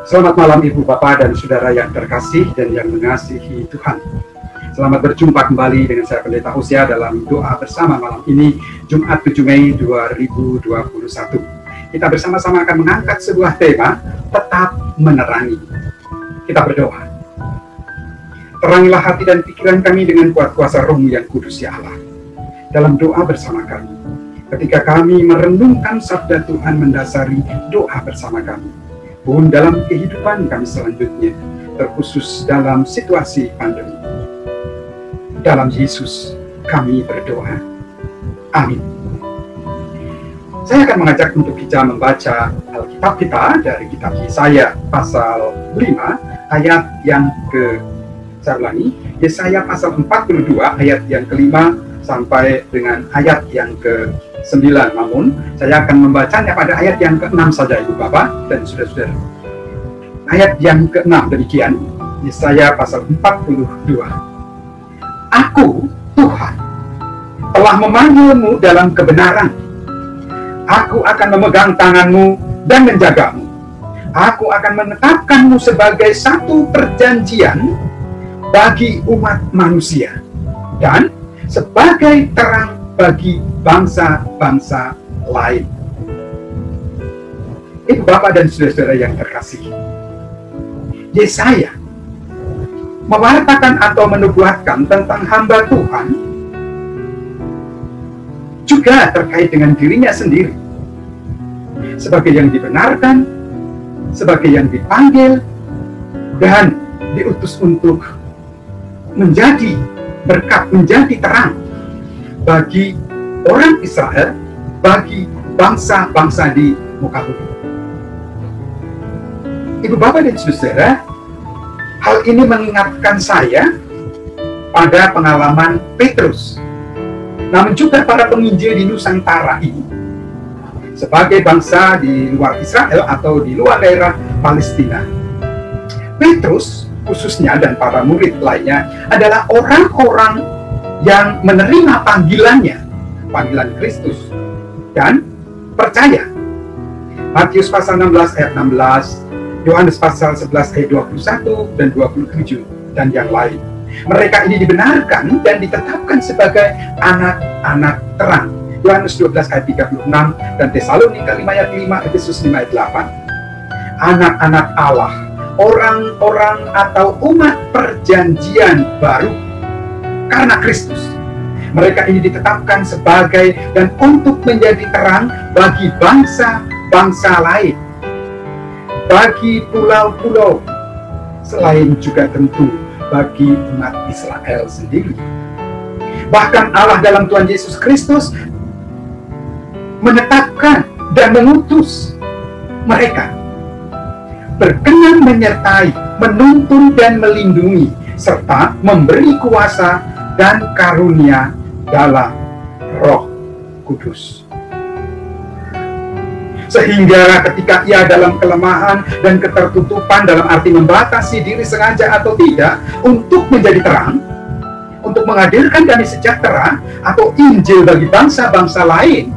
Selamat malam Ibu, Bapak, dan Saudara yang terkasih dan yang mengasihi Tuhan. Selamat berjumpa kembali dengan saya Pendeta Hosea dalam doa bersama malam ini, Jumat 7 Mei 2021. Kita bersama-sama akan mengangkat sebuah tema, tetap menerangi. Kita berdoa. Terangilah hati dan pikiran kami dengan kuat kuasa Roh-Mu yang kudus ya Allah. Dalam doa bersama kami, ketika kami merenungkan sabda Tuhan mendasari doa bersama kami, pun dalam kehidupan kami selanjutnya, terkhusus dalam situasi pandemi. Dalam Yesus kami berdoa. Amin. Saya akan mengajak untuk kita membaca Alkitab kita dari kitab Yesaya pasal 5 ayat yang Yesaya pasal 42 ayat yang kelima sampai dengan ayat yang ke-9. Namun saya akan membacanya pada ayat yang ke-6 saja, Ibu Bapak dan saudara-saudara. Ayat yang ke-6 demikian, Yesaya pasal 42. Aku, Tuhan, telah memanggilmu dalam kebenaran. Aku akan memegang tanganmu dan menjagamu. Aku akan menetapkanmu sebagai satu perjanjian bagi umat manusia dan sebagai terang bagi bangsa-bangsa lain. Ibu Bapak dan saudara-saudara yang terkasih, Yesaya mewartakan atau menubuatkan tentang hamba Tuhan juga terkait dengan dirinya sendiri sebagai yang dibenarkan, sebagai yang dipanggil dan diutus untuk menjadi berkat, menjadi terang bagi orang Israel, bagi bangsa-bangsa di muka bumi. Ibu Bapak dan saudara, hal ini mengingatkan saya pada pengalaman Petrus, namun juga para penginjil di Nusantara ini, sebagai bangsa di luar Israel atau di luar daerah Palestina. Petrus khususnya dan para murid lainnya adalah orang-orang yang menerima panggilannya, panggilan Kristus, dan percaya. Matius pasal 16 ayat 16, Yohanes pasal 11 ayat 21 dan 27, dan yang lain. Mereka ini dibenarkan dan ditetapkan sebagai anak-anak terang. Yohanes 12 ayat 36 dan Tesalonika 5 ayat 5, Efesus 5 ayat 8. Anak-anak Allah, orang-orang atau umat perjanjian baru karena Kristus. Mereka ini ditetapkan sebagai dan untuk menjadi terang bagi bangsa-bangsa lain, bagi pulau-pulau, selain juga tentu bagi umat Israel sendiri. Bahkan Allah dalam Tuhan Yesus Kristus menetapkan dan mengutus mereka berkenan menyertai, menuntun dan melindungi, serta memberi kuasa dan karunia dalam Roh Kudus. Sehingga ketika ia dalam kelemahan dan ketertutupan, dalam arti membatasi diri sengaja atau tidak, untuk menjadi terang, untuk menghadirkan damai sejahtera atau Injil bagi bangsa-bangsa lain,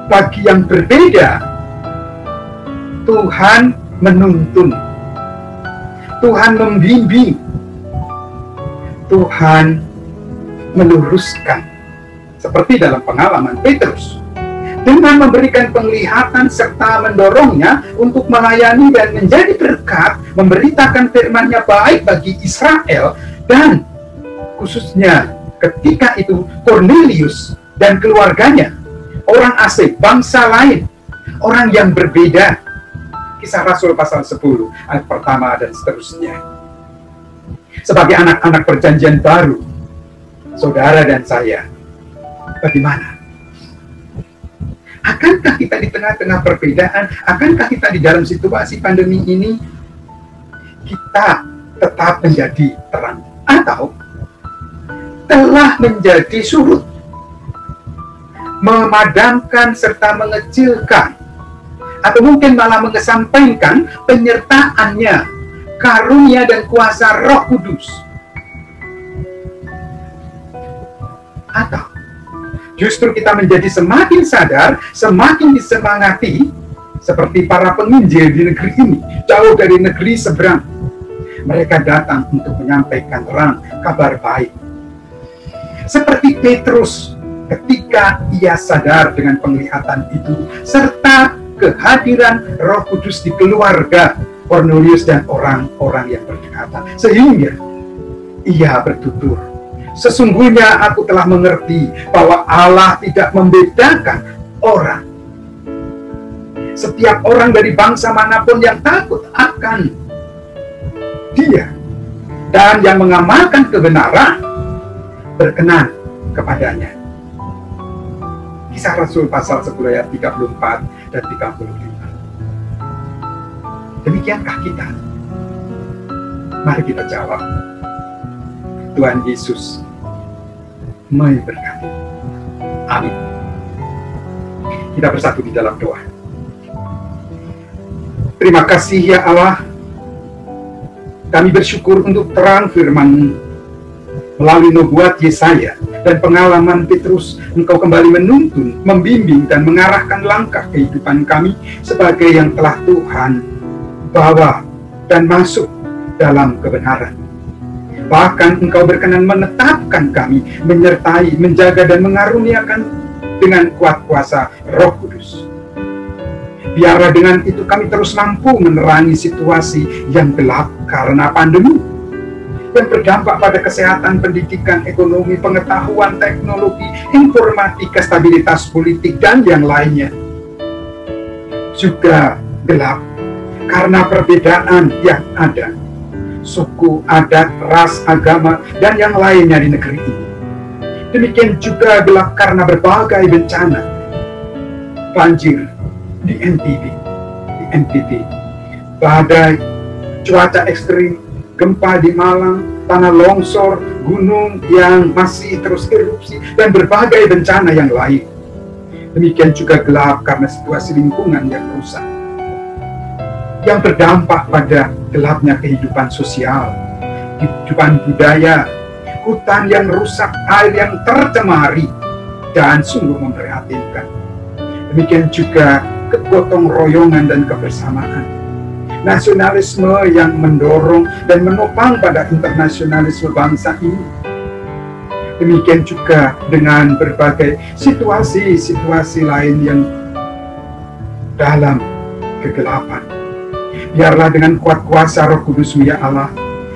bagi yang berbeda, Tuhan menuntun, Tuhan membimbing, Tuhan meluruskan, seperti dalam pengalaman Petrus, dengan memberikan penglihatan serta mendorongnya untuk melayani dan menjadi berkat, memberitakan firman-Nya baik bagi Israel, dan khususnya ketika itu Cornelius dan keluarganya, orang asing, bangsa lain, orang yang berbeda. Kisah Rasul pasal 10 ayat pertama dan seterusnya. Sebagai anak-anak perjanjian baru, saudara dan saya, bagaimana? Akankah kita di tengah-tengah perbedaan, akankah kita di dalam situasi pandemi ini, kita tetap menjadi terang? Atau telah menjadi surut, memadamkan serta mengecilkan, atau mungkin malah mengesampingkan penyertaannya, karunia dan kuasa Roh Kudus? Atau justru kita menjadi semakin sadar, semakin disemangati Seperti para penginjil di negeri ini, jauh dari negeri seberang, mereka datang untuk menyampaikan terang kabar baik. Seperti Petrus ketika ia sadar dengan penglihatan itu, serta kehadiran Roh Kudus di keluarga Kornelius dan orang-orang yang berdekatan, sehingga ia bertutur, "Sesungguhnya aku telah mengerti bahwa Allah tidak membedakan orang. Setiap orang dari bangsa manapun yang takut akan Dia dan yang mengamalkan kebenaran berkenan kepadanya." Kisah Rasul pasal 10 ayat 34 dan 35. Demikiankah kita? Mari kita jawab. Tuhan Yesus memberkati. Amin. Kita bersatu di dalam doa. Terima kasih ya Allah. Kami bersyukur untuk terang firman-Mu melalui nubuat Yesaya dan pengalaman Petrus. Engkau kembali menuntun, membimbing, dan mengarahkan langkah kehidupan kami sebagai yang telah Tuhan bawa dan masuk dalam kebenaran. Bahkan Engkau berkenan menetapkan kami, menyertai, menjaga, dan mengaruniakan dengan kuat kuasa Roh Kudus. Biarlah dengan itu kami terus mampu menerangi situasi yang gelap karena pandemi, yang berdampak pada kesehatan, pendidikan, ekonomi, pengetahuan, teknologi, informatika, stabilitas politik, dan yang lainnya. Juga gelap karena perbedaan yang ada, suku, adat, ras, agama, dan yang lainnya di negeri ini. Demikian juga gelap karena berbagai bencana, banjir di NTT, badai, cuaca ekstrim, gempa di Malang, tanah longsor, gunung yang masih terus erupsi, dan berbagai bencana yang lain. Demikian juga gelap karena situasi lingkungan yang rusak, yang berdampak pada gelapnya kehidupan sosial, kehidupan budaya, hutan yang rusak, air yang tercemari, dan sungguh memprihatinkan. Demikian juga kegotong royongan dan kebersamaan, nasionalisme yang mendorong dan menopang pada internasionalisme bangsa ini. Demikian juga dengan berbagai situasi-situasi lain yang dalam kegelapan. Biarlah dengan kuat kuasa Roh Kudus-Mu ya Allah,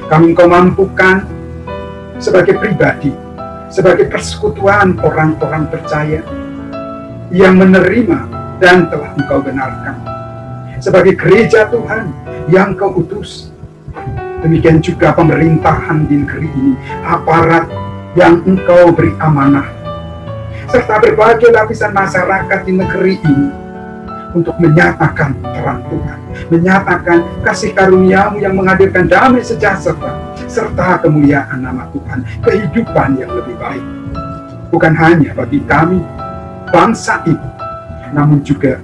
kami Engkau mampukan sebagai pribadi, sebagai persekutuan orang-orang percaya yang menerima dan telah Engkau benarkan, sebagai gereja Tuhan yang Kau utus. Demikian juga pemerintahan di negeri ini, aparat yang Engkau beri amanah, serta berbagai lapisan masyarakat di negeri ini, untuk menyatakan terang Tuhan, menyatakan kasih karunia-Mu yang menghadirkan damai sejahtera, serta kemuliaan nama Tuhan, kehidupan yang lebih baik. Bukan hanya bagi kami, bangsa ini, namun juga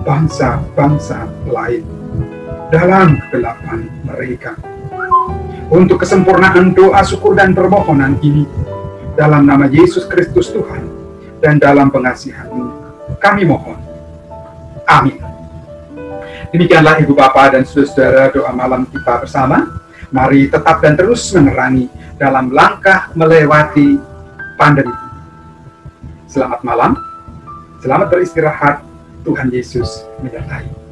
bangsa-bangsa lain dalam kegelapan mereka. Untuk kesempurnaan doa, syukur, dan permohonan ini, dalam nama Yesus Kristus Tuhan, dan dalam pengasihan-Mu, kami mohon. Amin. Demikianlah Ibu Bapa dan Saudara doa malam kita bersama. Mari tetap dan terus menerangi dalam langkah melewati pandemi. Selamat malam, selamat beristirahat. Tuhan Yesus menyertai.